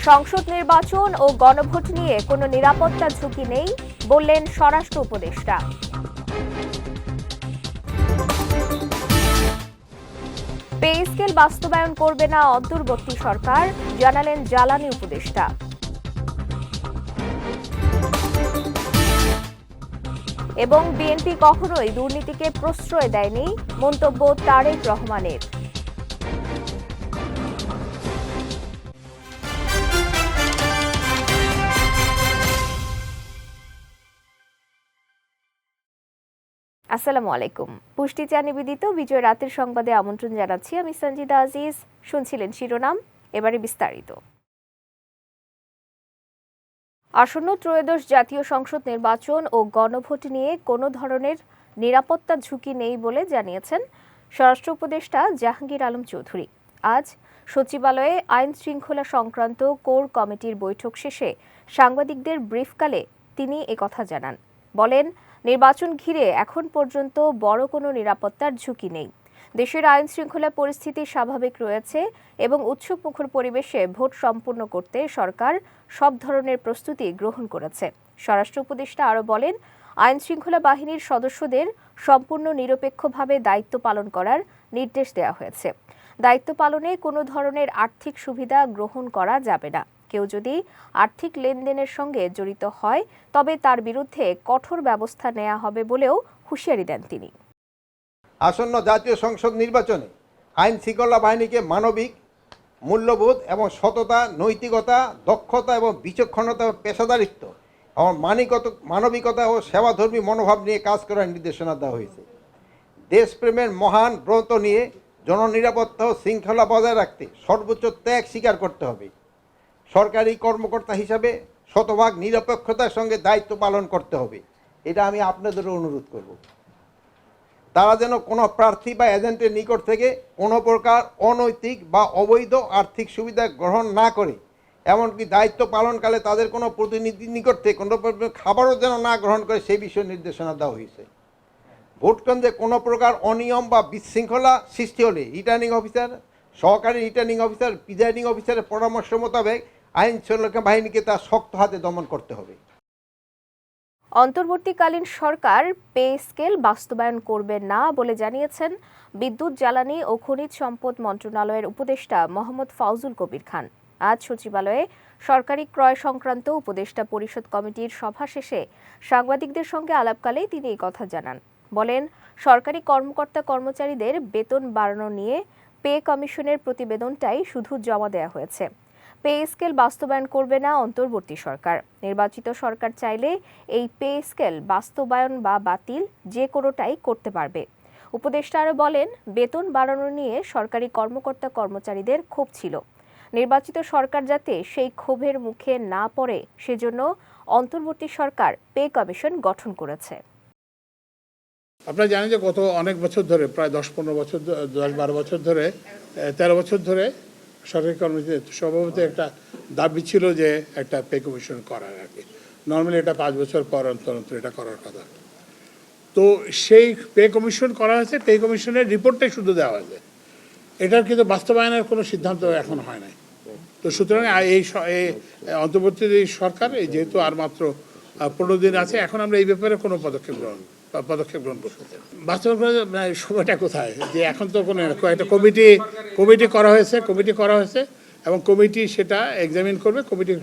সংসদ নির্বাচন ও গণভোট নিয়ে কোনো নিরাপত্তা ঝুঁকি নেই বললেন স্বরাষ্ট্র উপদেষ্টা। পে স্কেল বাস্তবায়ন করবে না অন্তর্বর্তী সরকার, জানালেন জ্বালানি উপদেষ্টা। এবং বিএনপি কখনোই দুর্নীতিকে প্রশ্রয় দেয়নি, মন্তব্য তারেক রহমানের। আসসালামু আলাইকুম। পুষ্টিচা নিবেদিত বিজয় রাতের সংবাদে আমন্ত্রণ জানাচ্ছি আমি সঞ্জিদা আজিজ। শুনছিলেন শিরোনাম, এবারে বিস্তারিত। আসন্ন ত্রয়োদশ জাতীয় সংসদ নির্বাচন ও গণভোট নিয়ে কোনো ধরনের নিরাপত্তা ঝুঁকি নেই বলে জানিয়েছেন স্বরাষ্ট্র উপদেষ্টা জাহাঙ্গীর আলম চৌধুরী। আজ সচিবালয়ে আইন শৃঙ্খলা সংক্রান্ত কোর কমিটির বৈঠক শেষে সাংবাদিকদের ব্রিফকালে তিনি একথা জানান। বলেন, নির্বাচন ঘিরে এখন পর্যন্ত বড় কোনো নিরাপত্তার ঝুঁকি নেই। দেশের আইন শৃঙ্খলা পরিস্থিতি স্বাভাবিক রয়েছে এবং উৎসবমুখর পরিবেশে ভোট সম্পন্ন করতে সরকার সব ধরনের প্রস্তুতি গ্রহণ করেছে। স্বরাষ্ট্র উপদেষ্টা আরও বলেন, আইন শৃঙ্খলা বাহিনীর সদস্যদের সম্পূর্ণ নিরপেক্ষভাবে দায়িত্ব পালন করার নির্দেশ দেওয়া হয়েছে। দায়িত্ব পালনে কোনো ধরনের আর্থিক সুবিধা গ্রহণ করা যাবে না। কেউ যদি আর্থিক লেনদেনের সঙ্গে জড়িত হয় তবে তার বিরুদ্ধে কঠোর ব্যবস্থা নেওয়া হবে বলেও হুঁশিয়ারি দেন তিনি। আসন্ন জাতীয় সংসদ নির্বাচনে আইন শৃঙ্খলা বাহিনীকে মানবিক মূল্যবোধ এবং সততা, নৈতিকতা, দক্ষতা এবং বিচক্ষণতা ও পেশাদারিত্ব এবং মানবিকতা ও সেবাধর্মী মনোভাব নিয়ে কাজ করার নির্দেশনা দেওয়া হয়েছে। দেশপ্রেমের মহান ব্রত নিয়ে জননিরাপত্তা ও শৃঙ্খলা বজায় রাখতে সর্বোচ্চ ত্যাগ স্বীকার করতে হবে। সরকারি কর্মকর্তা হিসাবে শতভাগ নিরপেক্ষতার সঙ্গে দায়িত্ব পালন করতে হবে। এটা আমি আপনাদেরও অনুরোধ করব। তারা যেন কোনো প্রার্থী বা এজেন্টের নিকট থেকে কোনো প্রকার অনৈতিক বা অবৈধ আর্থিক সুবিধা গ্রহণ না করে, এমনকি দায়িত্ব পালনকালে তাদের কোনো প্রতিনিধির নিকট থেকে কোনো খাবারও যেন না গ্রহণ করে সেই বিষয়ে নির্দেশনা দেওয়া হয়েছে। ভোটকেন্দ্রে কোনো প্রকার অনিয়ম বা বিশৃঙ্খলা সৃষ্টি হলে রিটার্নিং অফিসার, সহকারী রিটার্নিং অফিসার, প্রিজাইডিং অফিসারের পরামর্শ মোতাবেক আইন শৃঙ্খলা বাহিনীকে তা শক্ত হাতে দমন করতে হবে। অন্তর্বর্তীকালীন সরকার পে স্কেল বাস্তবায়ন করবে না বলে জানিয়েছেন বিদ্যুৎ, জ্বালানি ও খনিজ সম্পদ মন্ত্রণালয়ের উপদেষ্টা মোহাম্মদ ফাউজুল কবির খান। আজ সচিবালয়ে সরকারি ক্রয় সংক্রান্ত উপদেষ্টা পরিষদ কমিটির সভা শেষে সাংবাদিকদের সঙ্গে আলাপকালেই তিনি এই কথা জানান। বলেন, সরকারি কর্মকর্তা কর্মচারীদের বেতন বাড়ানো নিয়ে পে কমিশনের প্রতিবেদনটাই শুধু জমা দেওয়া হয়েছে। পে স্কেল বাস্তবায়ন করবে না অন্তর্বর্তী সরকার। নির্বাচিত সরকার চাইলে এই পে স্কেল বাস্তবায়ন বা বাতিল যে কোনোটাই করতে পারবে। উপদেষ্টা আরও বলেন, বেতন বাড়ানো নিয়ে সরকারি কর্মকর্তা কর্মচারীদের ক্ষোভ ছিল। নির্বাচিত সরকার যাতে সেই ক্ষোভের মুখে না পড়ে সেজন্য অন্তর্বর্তী সরকার পে কমিশন গঠন করেছে। আপনারা জানেন যে গত অনেক বছর ধরে, প্রায় 10-15 বছর, 10-12 বছর ধরে, 13 বছর ধরে সরকারি কর্মচারীদের স্বভাবত একটা দাবি ছিল যে একটা পে কমিশন করার আর কি। নর্মালি এটা 5 বছর পর অন্তর অন্তর এটা করার কথা। তো সেই পে কমিশন করা হয়েছে, পে কমিশনের রিপোর্টটাই শুধু দেওয়া হয়েছে। এটার কিন্তু বাস্তবায়নের কোনো সিদ্ধান্ত এখন হয় নাই। তো সুতরাং এই অন্তর্বর্তী সরকার যেহেতু আর মাত্র 15 দিন আছে, এখন আমরা এই ব্যাপারে কোনো পদক্ষেপ গ্রহণ করতে চাই। বাস্তবায়ন করার সময়টা কোথায়, যে এখন তো কোনো একটা কমিটি করা হয়েছে এবং কমিটি সেটা এক্সামিন করবে, কমিটি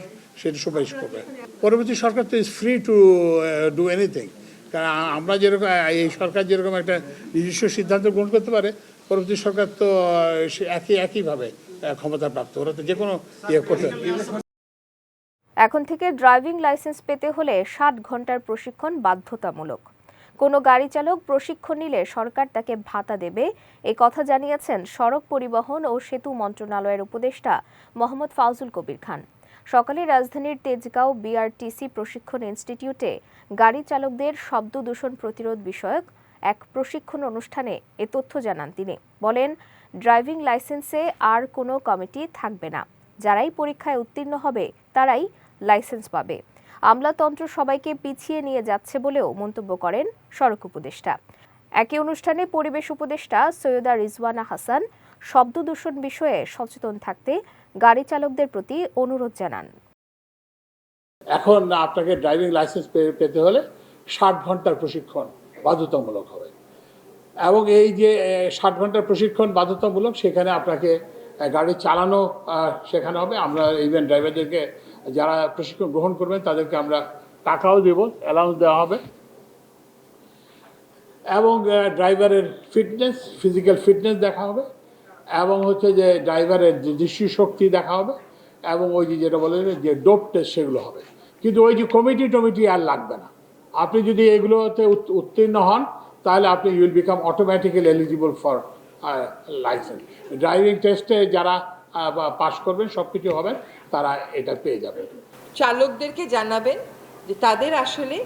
সেটা সুপারিশ করবে। পরবর্তী সরকার তো is free to do anything. কারণ আমরা যেরকম, এই সরকার যেরকম একটা নিজস্ব সিদ্ধান্ত গ্রহণ করতে পারে, পরবর্তী সরকার তো একইভাবে ক্ষমতা প্রাপ্ত, ওরা তো যে কোনো ইয়ে করতে পারে। এখন থেকে ড্রাইভিং লাইসেন্স পেতে হলে 60 ঘন্টার প্রশিক্ষণ বাধ্যতামূলক। কোনো গাড়ি চালক প্রশিক্ষণ নিলে সরকার তাকে ভাতা দেবে, এই কথা জানিয়েছেন সড়ক পরিবহন ও সেতু মন্ত্রণালয়ের উপদেষ্টা মোহাম্মদ ফাউজুল কবির খান। সকালে রাজধানীর তেজগাঁও বিআরটিসি প্রশিক্ষণ ইনস্টিটিউটে গাড়ি চালকদের শব্দ দূষণ প্রতিরোধ বিষয়ক এক প্রশিক্ষণ অনুষ্ঠানে এ তথ্য জানান তিনি। বলেন, ড্রাইভিং লাইসেন্সে আর কোনো কমিটি থাকবে না। যারাই পরীক্ষায় উত্তীর্ণ হবে তারাই লাইসেন্স পাবে। আমলাতন্ত্র সবাইকে পিছিয়ে নিয়ে যাচ্ছে বলেও মন্তব্য করেন সড়ক উপদেষ্টা। একই অনুষ্ঠানে পরিবেশ উপদেষ্টা সৈয়দা রিজওয়ানা হাসান শব্দ দূষণ বিষয়ে সচেতন থাকতে গাড়ি চালকদের প্রতি অনুরোধ জানান। এখন আপনাকে ড্রাইভিং লাইসেন্স পেতে হলে 60 ঘন্টার প্রশিক্ষণ বাধ্যতামূলক হবে, এবং এই যে 60 ঘন্টার প্রশিক্ষণ বাধ্যতামূলক, সেখানে আপনাকে গাড়ি চালানো শেখানো হবে। আমরা ইভেন ড্রাইভারদেরকে যারা প্রশিক্ষণ গ্রহণ করবেন তাদেরকে আমরা টাকাও দেব, অ্যালাউন্স দেওয়া হবে, এবং ড্রাইভারের ফিটনেস, ফিজিক্যাল ফিটনেস দেখা হবে, এবং হচ্ছে যে ড্রাইভারের যে দৃষ্টিশক্তি দেখা হবে, এবং ওই যে যেটা বলে যে ডোপ টেস্ট সেগুলো হবে। কিন্তু ওই যে কমিটি আর লাগবে না। আপনি যদি এগুলোতে উত্তীর্ণ হন তাহলে আপনি you will become automatically eligible for licence. Driving টেস্টে যারা পাস করবেন, সব কিছু হবেন, তারা এটা পেয়ে যাবেন। চালকদেরকে জানাবেন যে তাদের আসলে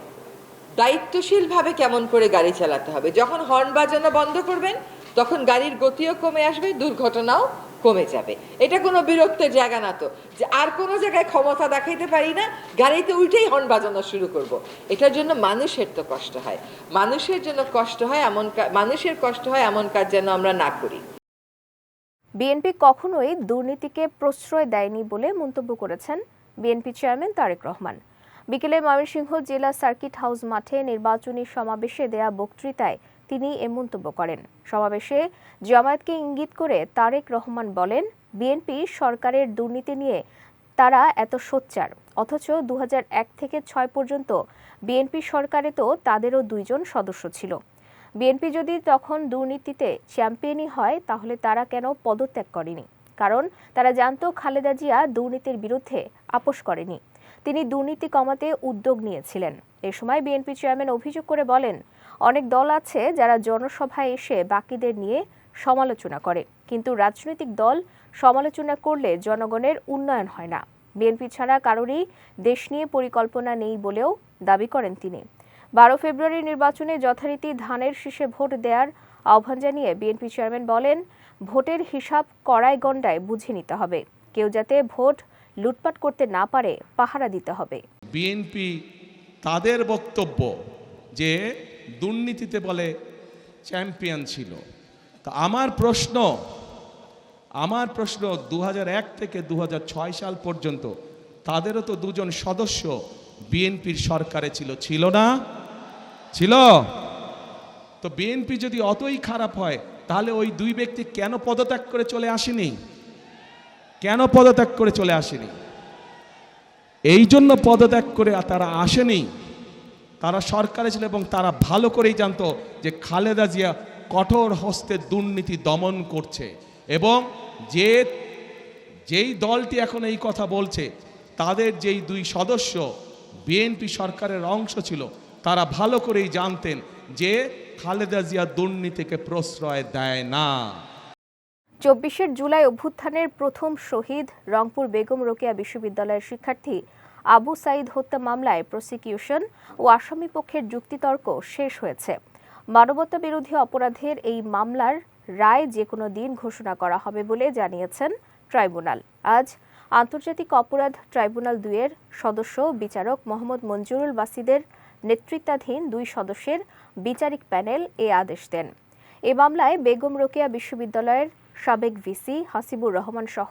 দায়িত্বশীলভাবে কেমন করে গাড়ি চালাতে হবে। যখন হর্ন বাজানো বন্ধ করবেন তখন গাড়ির গতিও কমে আসবে, দুর্ঘটনাও কমে যাবে। এটা কোনো বিরক্তের জায়গা না তো যে আর কোনো জায়গায় ক্ষমতা দেখাইতে পারি না, গাড়িতে উঠেই হর্ন বাজানো শুরু করব। এটার জন্য মানুষের তো কষ্ট হয়, মানুষের কষ্ট হয় এমন কাজ যেন আমরা না করি। বিএনপি কখনোই দুর্নীতিকে প্রশ্রয় দেয়নি বলে মন্তব্য করেছেন বিএনপি চেয়ারম্যান তারেক রহমান। বিকেলে ময়মনসিংহ জেলা সার্কিট হাউস মাঠে নির্বাচনী সমাবেশে দেয়া বক্তৃতায় তিনি এ মন্তব্য করেন। সমাবেশে জামায়াতকে ইঙ্গিত করে তারেক রহমান বলেন, বিএনপি সরকারের দুর্নীতি নিয়ে তারা এত সোচ্চার, অথচ 2001 থেকে 6 পর্যন্ত বিএনপি সরকারে তো তাদেরও 2 জন সদস্য ছিল। বিএনপি যদি তখন দুর্নীতিতে চ্যাম্পিয়নই হয় তাহলে তারা কেন পদত্যাগ করেনি? কারণ তারা জানতো খালেদা জিয়া দুর্নীতির বিরুদ্ধে আপোষ করেনি, তিনি দুর্নীতি কমাতে উদ্যোগ নিয়েছিলেন। এ সময় বিএনপি চেয়ারম্যান অভিযোগ করে বলেন, অনেক দল আছে যারা জনসভায় এসে বাকিদের নিয়ে সমালোচনা করে, কিন্তু রাজনৈতিক দল সমালোচনা করলে জনগণের উন্নয়ন হয় না। বিএনপি ছাড়া কারোরই দেশ নিয়ে পরিকল্পনা নেই বলেও দাবি করেন তিনি। 12 ফেব্রুয়ারি নির্বাচনে যথারীতি ধানের শীষে ভোট দেওয়ার আহ্বান জানিয়ে বিএনপি চেয়ারম্যান বলেন, ভোটের হিসাব কড়াই গণ্ডায় বুঝে নিতে হবে, কেউ যাতে ভোট লুটপাট করতে না পারে পাহারা দিতে হবে। বিএনপি তাদের বক্তব্য যে দুর্নীতিতে বলে চ্যাম্পিয়ন ছিল। তা আমার প্রশ্ন 2001 থেকে 2006 সাল পর্যন্ত তাদেরও তো 2 জন সদস্য বিএনপির সরকারে ছিল না? ছিল। তো বিএনপি যদি অতই খারাপ হয় তাহলে ওই 2 ব্যক্তি কেন পদত্যাগ করে চলে আসেনি? এই জন্য পদত্যাগ করে তারা আসেনি, তারা সরকারে ছিল এবং তারা ভালো করেই জানতো যে খালেদা জিয়া কঠোর হস্তে দুর্নীতি দমন করছে, এবং যেই দলটি এখন এই কথা বলছে তাদের যেই 2 সদস্য বিএনপি সরকারের অংশ ছিল, তারা ভালো করেই জানতেন যে খালেদা জিয়া দুর্নীতিকে প্রশ্রয় দেয় না। 24 জুলাই অভ্যুত্থানের প্রথম শহীদ রংপুর বেগম রোকেয়া বিশ্ববিদ্যালয়ের শিক্ষার্থী আবু সাইদ হত্যা মামলায় প্রসিকিউশন ও আসামি পক্ষের যুক্তিতর্ক শেষ হয়েছে। মানবতা বিরোধী অপরাধের এই মামলার রায় যে কোনো দিন ঘোষণা করা হবে বলে জানিয়েছেন ট্রাইব্যুনাল। আজ আন্তর্জাতিক অপরাধ ট্রাইব্যুনাল 2 এর সদস্য বিচারক মোহাম্মদ মঞ্জুরুল বাসিদের নেতৃত্বাধীন 2 সদস্যের বিচারিক প্যানেল এ আদেশ দেন। এ মামলায় বেগম রোকেয়া বিশ্ববিদ্যালয়ের সাবেক ভিসি হাসিবুর রহমান সহ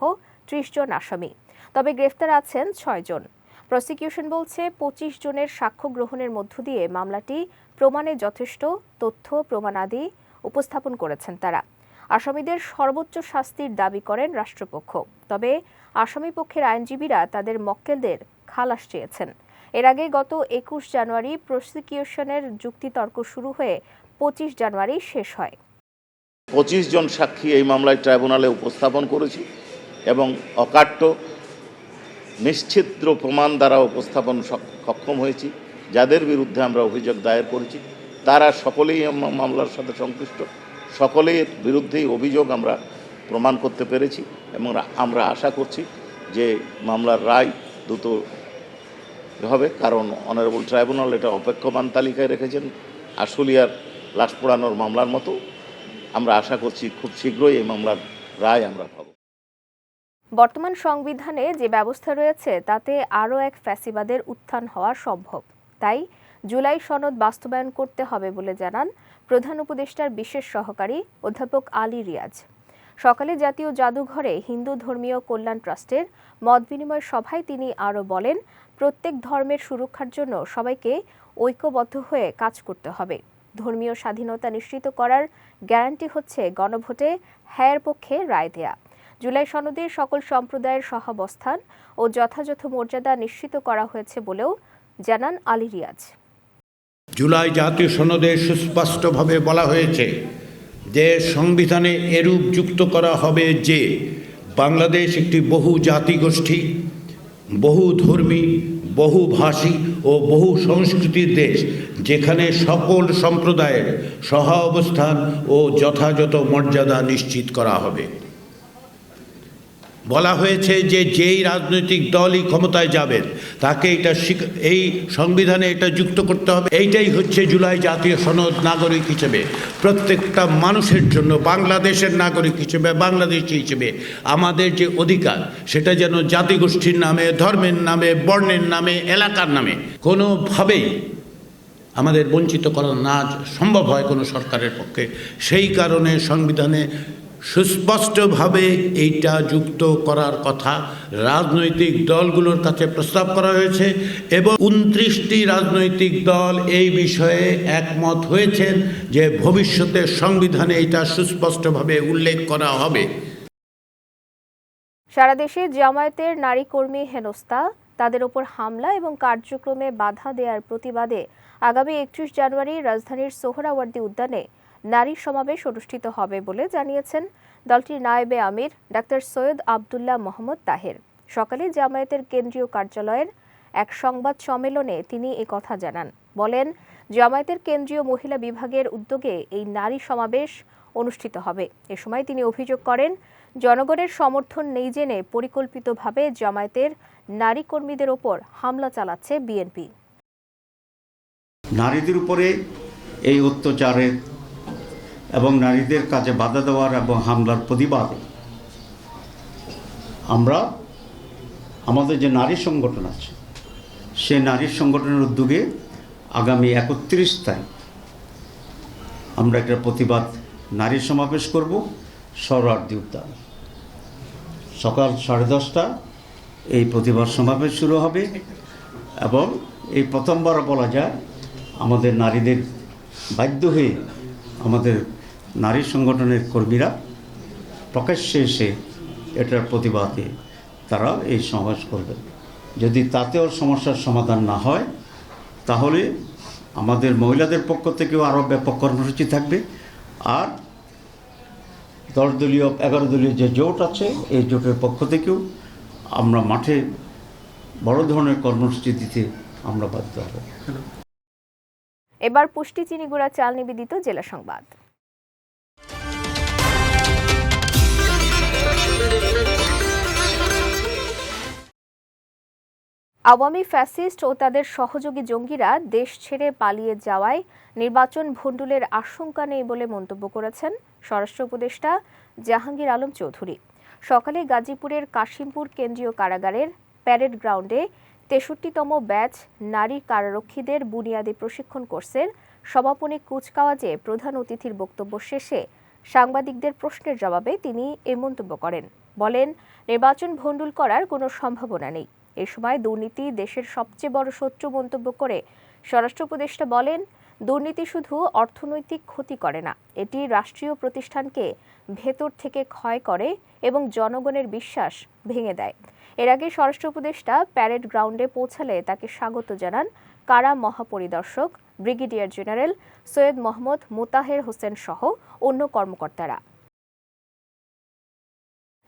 30 জন আসামি, তবে গ্রেফতার আছেন 6 জন। প্রসিকিউশন বলছে 25 জনের সাক্ষ্য গ্রহণের মধ্য দিয়ে মামলাটি প্রমাণে যথেষ্ট তথ্য প্রমাণাদি উপস্থাপন করেছেন তারা। আসামিদের সর্বোচ্চ শাস্তির দাবি করেন রাষ্ট্রপক্ষ, তবে আসামি পক্ষের আইনজীবীরা তাদের মক্কেলদের খালাস চেয়েছেন। এর আগে গত 21 জানুয়ারি প্রসিকিউশনের যুক্তিতর্ক শুরু হয়ে 25 জানুয়ারি শেষ হয়। 25 জন সাক্ষী এই মামলায় ট্রাইব্যুনালে উপস্থাপন করেছি এবং অকাট্য নিশ্চিদ্র প্রমাণ দ্বারা উপস্থাপন সক্ষম হয়েছি। যাদের বিরুদ্ধে আমরা অভিযোগ দায়ের করেছি তারা সকলেই মামলার সাথে সংশ্লিষ্ট, সকলের বিরুদ্ধেই অভিযোগ আমরা প্রমাণ করতে পেরেছি এবং আমরা আশা করছি যে মামলার রায় দ্রুত হবে, কারণ অনারেবল ট্রাইব্যুনাল এটা অপেক্ষমান তালিকায় রেখেছেন আশুলিয়ার লাশ পোড়ানোর মামলার মতো। আমরা আশা করছি খুব শীঘ্রই এই মামলার রায় আমরা পাব। বর্তমান সংবিধানে যে ব্যবস্থা রয়েছে তাতে আরও এক ফ্যাসিবাদের উত্থান হওয়া সম্ভব, তাই জুলাই সনদ বাস্তবায়ন করতে হবে বলে জানান প্রধান উপদেষ্টার বিশেষ সহকারী অধ্যাপক আলী রিয়াজ। সকালে জাতীয় জাদুঘরে হিন্দু ধর্মীয় কল্যাণ ট্রাস্টের মতবিনিময় সভায় তিনি আরও বলেন, প্রত্যেক ধর্মের সুরক্ষার জন্য সবাইকে ঐক্যবদ্ধ হয়ে কাজ করতে হবে। ধর্মীয় স্বাধীনতা নিশ্চিত করার গ্যারান্টি হচ্ছে গণভোটে হ্যাঁর পক্ষে রায় দেয়া। জুলাই সনদে সকল সম্প্রদায়ের সহাবস্থান ও যথাযথ মর্যাদা নিশ্চিত করা হয়েছে বলেও জানান আলী রিয়াজ। জুলাই জাতীয় সনদে সুস্পষ্টভাবে বলা হয়েছে যে সংবিধানে এরূপ যুক্ত করা হবে যে বাংলাদেশ একটি বহু জাতিগোষ্ঠী, বহু ধর্মী, বহুভাষী ও বহু সংস্কৃতির দেশ, যেখানে সকল সম্প্রদায়ের সহাবস্থান ও যথাযথ মর্যাদা নিশ্চিত করা হবে। বলা হয়েছে যে যেই রাজনৈতিক দলই ক্ষমতায় যাবেন তাকে এই সংবিধানে এটা যুক্ত করতে হবে। এইটাই হচ্ছে জুলাই জাতীয় সনদ নাগরিক হিসেবে প্রত্যেকটা মানুষের জন্য, বাংলাদেশের নাগরিক হিসেবে, বাংলাদেশি হিসেবে আমাদের যে অধিকার, সেটা যেন জাতিগোষ্ঠীর নামে, ধর্মের নামে, বর্ণের নামে, এলাকার নামে কোনোভাবেই আমাদের বঞ্চিত করা না সম্ভব হয় কোনো সরকারের পক্ষে। সেই কারণে সংবিধানে সুস্পষ্টভাবে এইটা যুক্ত করার কথা রাজনৈতিক দলগুলোর কাছে প্রস্তাব করা হয়েছে এবং 29টি রাজনৈতিক দল এই বিষয়ে একমত হয়েছেন যে ভবিষ্যতে সংবিধানে এটা সুস্পষ্টভাবে উল্লেখ করা হবে। সারা দেশে জামায়াতের নারী কর্মী হেনস্থা, তাদের ওপর হামলা এবং কার্যক্রমে বাধা দেওয়ার প্রতিবাদে আগামী 31 জানুয়ারি রাজধানীর সোহরাওয়ার্দী উদ্যানে নারী সমাবেশ অনুষ্ঠিত হবে বলে জানিয়েছেন দলটির নায়েবে আমির ডাক্তার সৈয়দ আবদুল্লাহ মোহাম্মদ তাহের। সকালে জামায়াতের কেন্দ্রীয় কার্যালয়ের এক সংবাদ সম্মেলনে তিনি কথা জানান। বলেন, জামায়াতের কেন্দ্রীয় মহিলা বিভাগের উদ্যোগে এই নারী সমাবেশ অনুষ্ঠিত হবে। এ সময় তিনি অভিযোগ করেন, জনগণের সমর্থন নেই জেনে পরিকল্পিতভাবে জামায়াতের নারী কর্মীদের ওপর হামলা চালাচ্ছে বিএনপি। নারীদের উপরে এই অত্যাচারের এবং নারীদের কাজে বাধা দেওয়ার এবং হামলার প্রতিবাদে আমরা আমাদের যে নারী সংগঠন আছে, সেই নারী সংগঠনের উদ্যোগে আগামী 31 তারিখ আমরা একটা প্রতিবাদ নারী সমাবেশ করব সোহরাওয়ার্দী উদ্যানে। সকাল 10:30 এই প্রতিবাদ সমাবেশ শুরু হবে এবং এই প্রথমবার বলা যায় আমাদের নারীদের বাধ্য হয়ে আমাদের নারী সংগঠনের কর্মীরা প্রকাশ্যে এসে এটার প্রতিবাদে তারা এই সমাবেশ করবেন। যদি তাতেও সমস্যার সমাধান না হয় তাহলে আমাদের মহিলাদের পক্ষ থেকেও আরও ব্যাপক কর্মসূচি থাকবে। আর 10 দলীয় 11 দলীয় যে জোট আছে, এই জোটের পক্ষ থেকেও আমরা মাঠে বড় ধরনের কর্মসূচি দিতে আমরা বাধ্য হব। এবার পুষ্টি চিনিগুড়া চাল নিবেদিত জেলা সংবাদ। আওয়ামী ফ্যাসিস্ট ও তাদের সহযোগী জঙ্গিরা দেশ ছেড়ে পালিয়ে যাওয়ায় নির্বাচন ভণ্ডুলের আশঙ্কা নেই বলে মন্তব্য করেছেন স্বরাষ্ট্র উপদেষ্টা জাহাঙ্গীর আলম চৌধুরী। সকালে গাজীপুরের কাশিমপুর কেন্দ্রীয় কারাগারের প্যারেড গ্রাউন্ডে 63তম ব্যাচ নারী কারারক্ষীদের বুনিয়াদী প্রশিক্ষণ কোর্সের সমাপনী কুচকাওয়াজে প্রধান অতিথির বক্তব্য শেষে সাংবাদিকদের প্রশ্নের জবাবে তিনি এ মন্তব্য করেন। বলেন, নির্বাচন ভণ্ডুল করার কোনো সম্ভাবনা নেই। এ সময় দুর্নীতি দেশের সবচেয়ে বড় শত্রু মন্তব্য করে স্বরাষ্ট্র উপদেষ্টা বলেন, দুর্নীতি শুধু অর্থনৈতিক ক্ষতি করে না, এটি রাষ্ট্রীয় প্রতিষ্ঠানকে ভেতর থেকে ক্ষয় করে এবং জনগণের বিশ্বাস ভেঙে দেয়। এর আগে স্বরাষ্ট্র উপদেষ্টা প্যারেড গ্রাউন্ডে পৌঁছালে তাকে স্বাগত জানান কারা মহাপরিদর্শক ব্রিগেডিয়ার জেনারেল সৈয়দ মোহাম্মদ মোতাহের হোসেন সহ অন্য কর্মকর্তারা।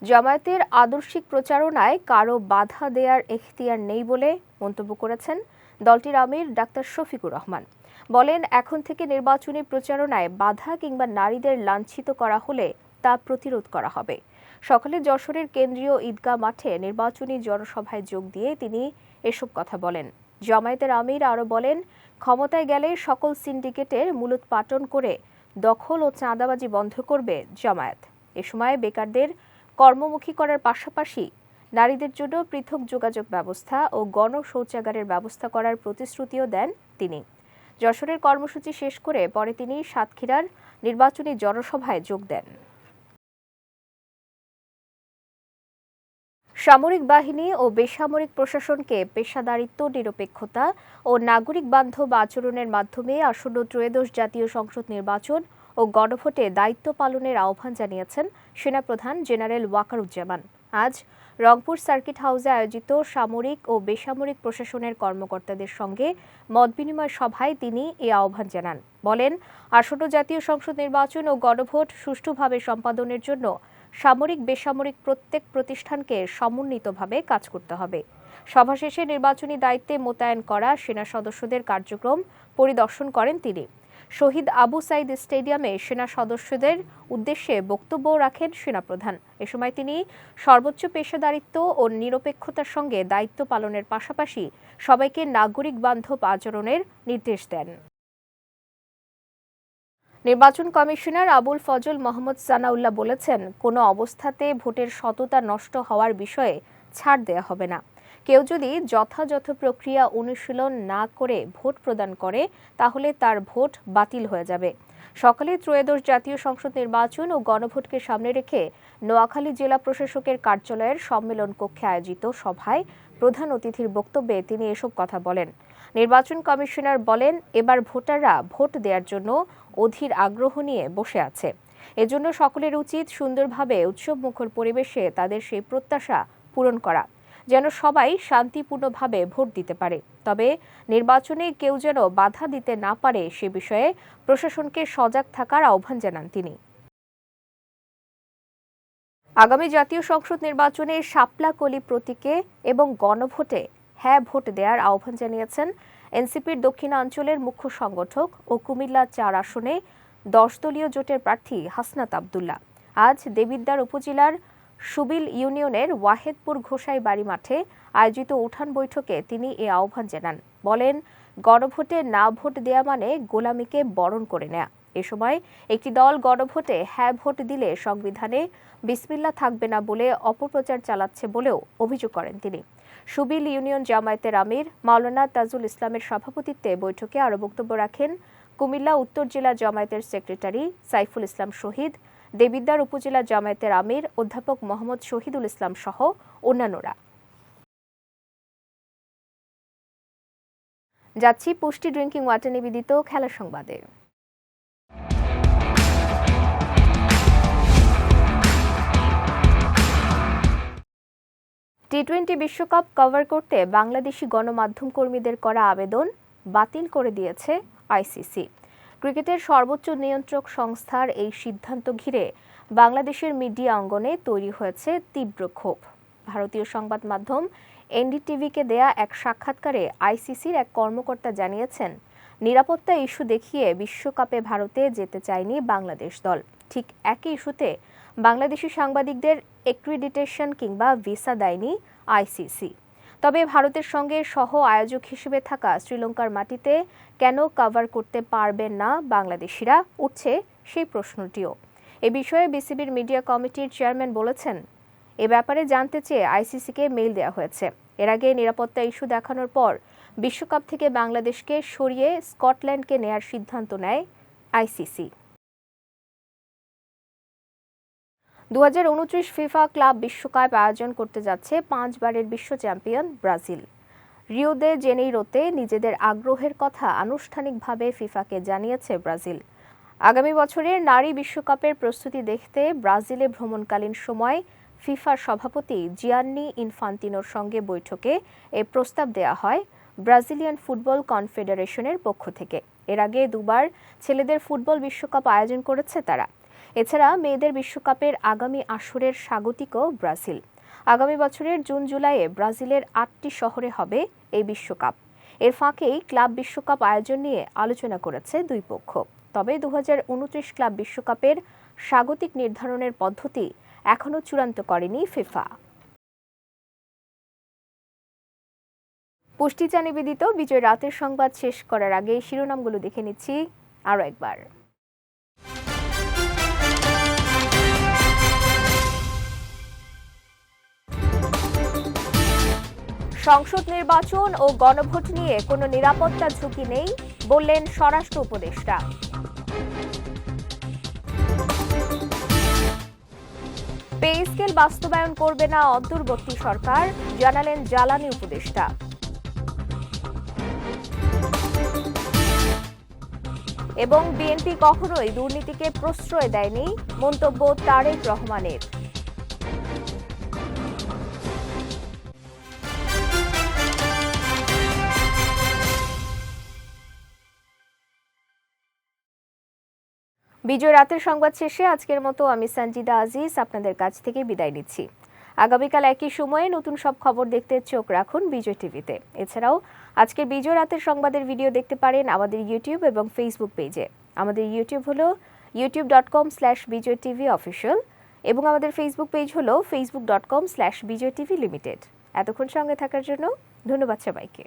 জামায়াতের আদর্শিক প্রচারণায় কারো বাধা দেওয়ার এখতিয়ার নেই বলে মন্তব্য করেছেন দলটির আমির ডাক্তার শফিকুর রহমান। বলেন, এখন থেকে নির্বাচনী প্রচারণায় বাধা কিংবা নারীদের লাঞ্ছিত করা হলে তা প্রতিরোধ করা হবে। সকালে যশোরের কেন্দ্রীয় ঈদগাহ মাঠে নির্বাচনী জনসভায় যোগ দিয়ে তিনি এসব কথা বলেন। জামায়াতের আমির আরও বলেন, ক্ষমতায় গেলে সকল সিন্ডিকেটের মূলোৎপাটন করে দখল ও চাঁদাবাজি বন্ধ করবে জামায়াত। এ সময় বেকারদের কর্মমুখী করার পাশাপাশি নারীদের জন্য পৃথক যোগাযোগ ব্যবস্থা ও গণশৌচাগারের ব্যবস্থা করার প্রতিশ্রুতিও দেন তিনি। যশোরের কর্মসূচি শেষ করে পরে তিনি সাতক্ষীরার নির্বাচনী জনসভায় যোগ দেন। সামরিক বাহিনী ও বেসামরিক প্রশাসনকে পেশাদারিত্ব, নিরপেক্ষতা ও নাগরিক বান্ধব আচরণের মাধ্যমে আসন্ন ত্রয়োদশ জাতীয় সংসদ নির্বাচন ও গণভোটে দায়িত্ব পালনের আহ্বান জানিয়েছেন সেনাপ্রধান জেনারেল ওয়াকারুজ্জামান। আজ রংপুর সার্কিট হাউসে আয়োজিত সামরিক ও বেসামরিক প্রশাসনের কর্মকর্তাদের সঙ্গে মতবিনিময় সভায় তিনি এ আহ্বান জানান। বলেন, আসন্ন জাতীয় সংসদ নির্বাচন ও গণভোট সুষ্ঠুভাবে সম্পাদনের জন্য সামরিক বেসামরিক প্রত্যেক প্রতিষ্ঠানকে সমন্বিতভাবে কাজ করতে হবে। সভা শেষে নির্বাচনী দায়িত্বে মোতায়েন করা সেনা সদস্যদের কার্যক্রম পরিদর্শন করেন তিনি। শহীদ আবু সাইদ স্টেডিয়ামে সেনা সদস্যদের উদ্দেশ্যে বক্তব্য রাখেন সেনাপ্রধান। এ সময় তিনি সর্বোচ্চ পেশাদারিত্ব ও নিরপেক্ষতার সঙ্গে দায়িত্ব পালনের পাশাপাশি সবাইকে নাগরিক বান্ধব আচরণের নির্দেশ দেন। নির্বাচন কমিশনার আবুল ফজল মোহাম্মদ সানাউল্লাহ বলেছেন, কোনো অবস্থাতে ভোটের সততা নষ্ট হওয়ার বিষয়ে ছাড় দেয়া হবে না। কেউ যদি যথাযথ প্রক্রিয়া অনুশীলন না করে ভোট প্রদান করে তাহলে তার ভোট বাতিল হয়ে যাবে। সকালে ত্রয়োদশ জাতীয় সংসদ নির্বাচন ও গণভোটকে সামনে রেখে নোয়াখালী জেলা প্রশাসকের কার্যালয়ের সম্মেলন কক্ষে আয়োজিত সভায় প্রধান অতিথির বক্তব্যে তিনি এসব কথা বলেন। নির্বাচন কমিশনার বলেন, এবার ভোটাররা ভোট দেওয়ার জন্য অধীর আগ্রহ নিয়ে বসে আছে। এজন্য সকলের উচিত সুন্দরভাবে উৎসবমুখর পরিবেশে তাদের সেই প্রত্যাশা পূরণ করা, যেন সবাই শান্তিপূর্ণভাবে ভোট দিতে পারে। তবে নির্বাচনে কেউ যেন বাধা দিতে না পারে সে বিষয়ে প্রশাসনকে সজাগ থাকার আহ্বান জানান তিনি। আগামী জাতীয় সংসদ নির্বাচনে শাপলা কলি প্রতীকে এবং গণভোটে হ্যাঁ ভোট দেওয়ার আহ্বান জানিয়েছেন এনসিপির দক্ষিণাঞ্চলের মুখ্য সংগঠক ও কুমিল্লা ৪ আসনে 10 দলীয় জোটের প্রার্থী হাসনাত আব্দুল্লাহ। আজ দেবিদ্বার উপজেলার সুবিল ইউনিয়নের ওয়াহেদপুর ঘোষাই বাড়ি মাঠে আয়োজিত উঠান বৈঠকে তিনি এ আহ্বান জানান। বলেন, গণভোটে না ভোট দেয়া মানে গোলামিকে বরণ করে নেয়া। এ সময় একটি দল গণভোটে হ্যাঁ ভোট দিলে সংবিধানে বিসমিল্লাহ থাকবে না বলে অপপ্রচার চালাচ্ছে বলেও অভিযোগ করেন তিনি। সুবিল ইউনিয়ন জামায়াতের আমির মাওলানা তাজুল ইসলামের সভাপতিত্বে বৈঠকে আরও বক্তব্য রাখেন কুমিল্লা উত্তর জেলা জামায়াতের সেক্রেটারি সাইফুল ইসলাম শহীদ, দেবিদ্বার উপজেলা জামায়াতের আমির অধ্যাপক মোহাম্মদ শহীদুল ইসলাম সহ অন্যান্যরা। যাচ্ছি পুষ্টি ড্রিঙ্কিং ওয়াটার নিবেদিত খেলা সংবাদে। টি-20 বিশ্বকাপ কভার করতে বাংলাদেশি গণমাধ্যম কর্মীদের করা আবেদন বাতিল করে দিয়েছে আইসিসি। ক্রিকেটের সর্বোচ্চ নিয়ন্ত্রক সংস্থার এই সিদ্ধান্ত ঘিরে বাংলাদেশের মিডিয়া অঙ্গনে তৈরি হয়েছে তীব্র ক্ষোভ। ভারতীয় সংবাদ মাধ্যম এনডিটিভিকে দেয়া এক সাক্ষাৎকারে আইসিসির এক কর্মকর্তা জানিয়েছেন, নিরাপত্তা ইস্যু দেখিয়ে বিশ্বকাপে ভারতে যেতে চায়নি বাংলাদেশ দল। ঠিক একই ইস্যুতে বাংলাদেশি সাংবাদিকদের অ্যাক্রিডিটেশন কিংবা ভিসা দেয়নি আইসিসি। তবে ভারতের সঙ্গে সহ আয়োজক হিসেবে থাকা শ্রীলঙ্কার মাটিতে কেন কভার করতে পারবেন না বাংলাদেশিরা, উঠছে সেই প্রশ্নটিও। এ বিষয়ে বিসিবির মিডিয়া কমিটির চেয়ারম্যান বলেছেন, এ ব্যাপারে জানতে চেয়ে আইসিসিকে মেইল দেওয়া হয়েছে। এর আগে নিরাপত্তা ইস্যু দেখানোর পর বিশ্বকাপ থেকে বাংলাদেশকে সরিয়ে স্কটল্যান্ডকে নেয়ার সিদ্ধান্ত নেয় আইসিসি। 2029 ফিফা ক্লাব বিশ্বকাপ আয়োজন করতে যাচ্ছে 5 বারের বিশ্ব চ্যাম্পিয়ন ব্রাজিল। রিও দে জেনেইরোতে নিজেদের আগ্রহের কথা আনুষ্ঠানিকভাবে ফিফাকে জানিয়েছে ব্রাজিল। আগামী বছরের নারী বিশ্বকাপের প্রস্তুতি দেখতে ব্রাজিলে ভ্রমণকালীন সময় ফিফার সভাপতি জিয়ান্নি ইনফান্তিনোর সঙ্গে বৈঠকে এ প্রস্তাব দেওয়া হয় ব্রাজিলিয়ান ফুটবল কনফেডারেশনের পক্ষ থেকে। এর আগে দুবার ছেলেদের ফুটবল বিশ্বকাপ আয়োজন করেছে তারা। এছাড়া মেয়েদের বিশ্বকাপের আগামী আসরের স্বাগতিকও ব্রাজিল। আগামী বছরের জুন জুলাইয়ে ব্রাজিলের 8টি শহরে হবে এই বিশ্বকাপ। এর ফাঁকেই ক্লাব বিশ্বকাপ আয়োজন নিয়ে আলোচনা করেছে দুই পক্ষ। তবে 2029 ক্লাব বিশ্বকাপের স্বাগতিক নির্ধারণের পদ্ধতি এখনও চূড়ান্ত করেনি ফিফা। পুষ্টিচা নিবেদিত বিজয় রাতের সংবাদ শেষ করার আগে শিরোনামগুলো দেখে নিচ্ছি আরও একবার। সংসদ নির্বাচন ও গণভোট নিয়ে কোনো নিরাপত্তা ঝুঁকি নেই বললেন স্বরাষ্ট্র উপদেষ্টা। পে স্কেল বাস্তবায়ন করবে না অন্তর্বর্তী সরকার, জানালেন জ্বালানি উপদেষ্টা। এবং বিএনপি কখনোই দুর্নীতিকে প্রশ্রয় দেয়নি, মন্তব্য তারেক রহমানের। বিজয় রাতের সংবাদ শেষে আজকের মতো আমি সঞ্জিদা আজিজ আপনাদের কাছ থেকে বিদায় নিচ্ছি। আগামীকাল একই সময়ে নতুন সব খবর দেখতে চোখ রাখুন বিজয় টিভিতে। এছাড়াও আজকের বিজয় রাতের সংবাদের ভিডিও দেখতে পারেন আমাদের ইউটিউব এবং ফেসবুক পেজে। আমাদের ইউটিউব হলো youtube.com/bijaytvofficial এবং আমাদের ফেসবুক পেজ হলো facebook.com/bijaytvlimited। এতক্ষণ সঙ্গে থাকার জন্য ধন্যবাদ সবাইকে।